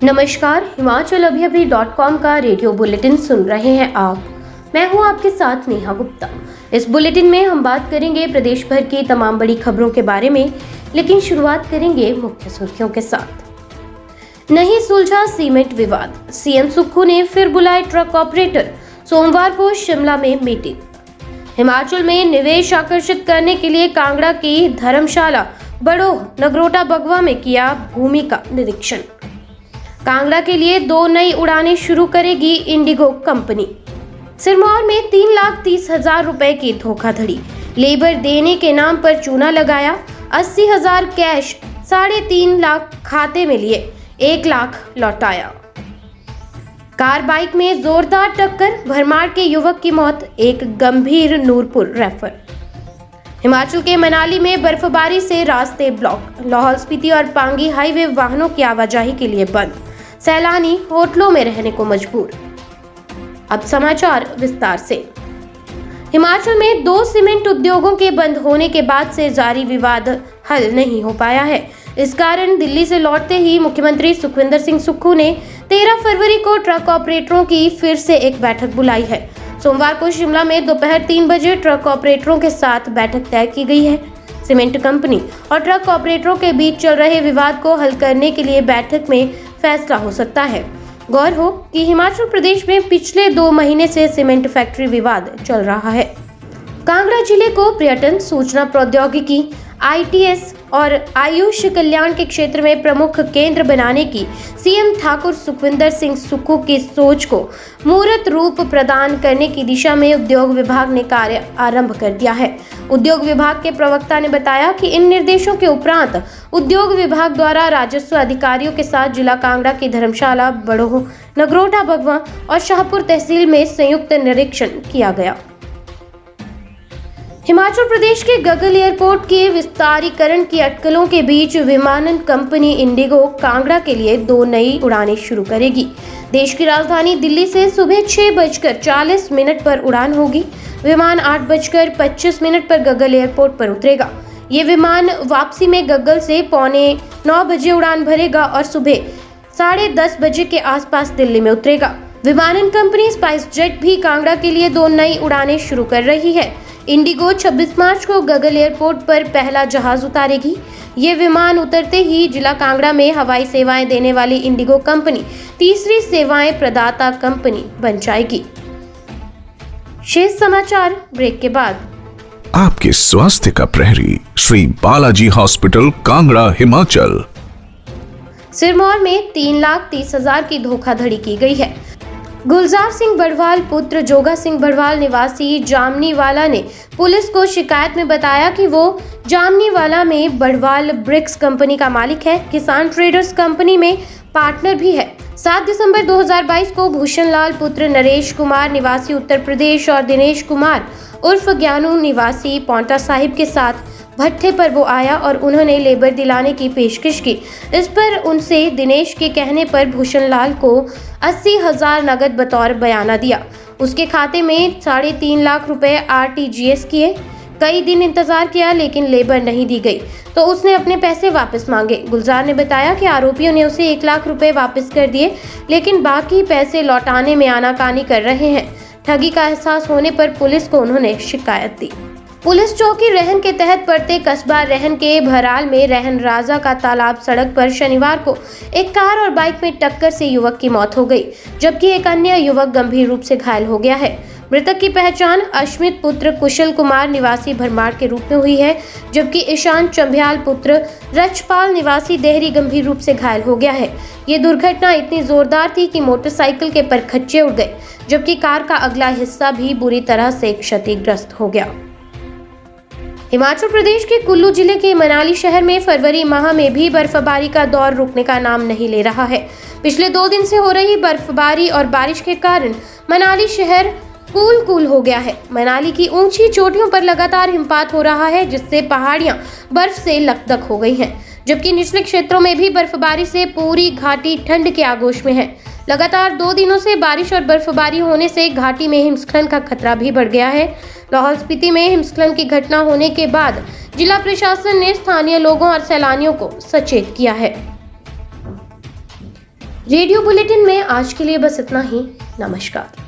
नमस्कार, himachalavyavi.com का radio bulletin सुन रहे हैं आप। मैं हूं आपके साथ नेहा गुप्ता। इस बुलेटिन में हम बात करेंगे प्रदेश भर की तमाम बड़ी खबरों के बारे में, लेकिन शुरुआत करेंगे मुख्य सुर्खियों के साथ। नहीं सुलझा सीमेंट विवाद, सीएम सुक्खू ने फिर बुलाए ट्रक ऑपरेटर, सोमवार को शिमला में मीटिंग। हिमाचल में निवेश आकर्षित करने के लिए कांगड़ा की धर्मशाला बड़ोह नगरोटा बगवा में किया भूमि का निरीक्षण। कांगड़ा के लिए 2 नई उड़ानें शुरू करेगी इंडिगो कंपनी। सिरमौर में 3,30,000 रुपए की धोखाधड़ी, लेबर देने के नाम पर चूना लगाया, 80,000 कैश 3.5 लाख खाते में लिए, 1 लाख लौटाया। कार बाइक में जोरदार टक्कर, भरमार के युवक की मौत, एक गंभीर नूरपुर रेफर। हिमाचल के मनाली में बर्फबारी से रास्ते ब्लॉक, लाहौल स्पीति और पांगी हाईवे वाहनों की आवाजाही के लिए बंद, सैलानी होटलों में रहने को मजबूर। अब समाचार विस्तार से। हिमाचल में 2 सीमेंट उद्योगों के बंद होने के बाद से जारी विवाद हल नहीं हो पाया है। इस कारण दिल्ली से लौटते ही मुख्यमंत्री सुखविंदर सिंह सुक्खू ने 13 फरवरी को ट्रक ऑपरेटरों की फिर से एक बैठक बुलाई है। सोमवार को शिमला में दोपहर 3 बजे ट्रक ऑपरेटरों के साथ बैठक तय की गई है। सीमेंट कंपनी और ट्रक ऑपरेटरों के बीच चल रहे विवाद को हल करने के लिए बैठक में फैसला हो सकता है। गौर हो कि हिमाचल प्रदेश में पिछले 2 महीने से सीमेंट फैक्ट्री विवाद चल रहा है। कांगड़ा जिले को पर्यटन, सूचना प्रौद्योगिकी, आईटीएस और आयुष कल्याण के क्षेत्र में प्रमुख केंद्र बनाने की सीएम ठाकुर सुखविंदर सिंह सुक्खू की सोच को मूर्त रूप प्रदान करने की दिशा में उद्योग विभाग ने कार्य आरंभ कर दिया है। उद्योग विभाग के प्रवक्ता ने बताया कि इन निर्देशों के उपरांत उद्योग विभाग द्वारा राजस्व अधिकारियों के साथ जिला कांगड़ा की धर्मशाला बड़ोह नगरोटा बगवा और शाहपुर तहसील में संयुक्त निरीक्षण किया गया। हिमाचल प्रदेश के गगल एयरपोर्ट के विस्तारीकरण की अटकलों के बीच विमानन कंपनी इंडिगो कांगड़ा के लिए 2 नई उड़ानें शुरू करेगी। देश की राजधानी दिल्ली से सुबह 6:40 पर उड़ान होगी। विमान 8:25 पर गगल एयरपोर्ट पर उतरेगा। ये विमान वापसी में गगल से 8:45 बजे उड़ान भरेगा और सुबह 10:30 बजे के आसपास दिल्ली में उतरेगा। विमानन कंपनी स्पाइस जेट भी कांगड़ा के लिए 2 नई उड़ानें शुरू कर रही है। इंडिगो 26 मार्च को गगल एयरपोर्ट पर पहला जहाज उतारेगी। ये विमान उतरते ही जिला कांगड़ा में हवाई सेवाएं देने वाली इंडिगो कंपनी तीसरी सेवाएं प्रदाता कंपनी बन जाएगी। शेष समाचार ब्रेक के बाद। आपके स्वास्थ्य का प्रहरी श्री बालाजी हॉस्पिटल कांगड़ा हिमाचल। सिरमौर में 3,30,000 की धोखाधड़ी की गई है। गुलजार सिंह बड़वाल पुत्र जोगा सिंह बड़वाल निवासी जामनीवाला ने पुलिस को शिकायत में बताया कि वो जामनीवाला में बड़वाल ब्रिक्स कंपनी का मालिक है, किसान ट्रेडर्स कंपनी में पार्टनर भी है। 7 दिसंबर 2022 को भूषण लाल पुत्र नरेश कुमार निवासी उत्तर प्रदेश और दिनेश कुमार उर्फ ज्ञानू निवासी पौंटा साहिब के साथ भट्टे पर वो आया और उन्होंने लेबर दिलाने की पेशकश की। इस पर उनसे दिनेश के कहने पर भूषण लाल को 80,000 नगद बतौर बयाना दिया। उसके खाते में 3.5 लाख रुपए RTGS किए। कई दिन इंतजार किया लेकिन लेबर नहीं दी गई तो उसने अपने पैसे वापस मांगे। गुलजार ने बताया कि आरोपियों ने उसे 1 लाख रुपए वापस कर दिए, लेकिन बाकी पैसे लौटाने में आनाकानी कर रहे हैं। ठगी का एहसास होने पर पुलिस को उन्होंने शिकायत दी। पुलिस चौकी रहन के तहत पड़ते कस्बा रहन के भराल में रहन राजा का तालाब सड़क पर शनिवार को एक कार और बाइक में टक्कर से युवक की मौत हो गई, जबकि एक अन्य युवक गंभीर रूप से घायल हो गया है। मृतक की पहचान अश्मित पुत्र कुशल कुमार निवासी भरमार के रूप में हुई है, जबकि ईशान चंभ्याल पुत्र रचपाल निवासी देहरी गंभीर रूप से घायल हो गया है। ये दुर्घटना इतनी जोरदार थी कि मोटरसाइकिल के परखच्चे उड़ गए, जबकि कार का अगला हिस्सा भी बुरी तरह से क्षतिग्रस्त हो गया। हिमाचल प्रदेश के कुल्लू जिले के मनाली शहर में फरवरी माह में भी बर्फबारी का दौर रुकने का नाम नहीं ले रहा है। पिछले 2 दिन से हो रही बर्फबारी और बारिश के कारण मनाली शहर कूल हो गया है। मनाली की ऊंची चोटियों पर लगातार हिमपात हो रहा है, जिससे पहाड़ियां बर्फ से लकदक हो गई हैं, जबकि निचले क्षेत्रों में भी बर्फबारी से पूरी घाटी ठंड के आगोश में है। लगातार 2 दिनों से बारिश और बर्फबारी होने से घाटी में हिमस्खलन का खतरा भी बढ़ गया है। लाहौल स्पीति में हिमस्खलन की घटना होने के बाद जिला प्रशासन ने स्थानीय लोगों और सैलानियों को सचेत किया है। रेडियो बुलेटिन में आज के लिए बस इतना ही। नमस्कार।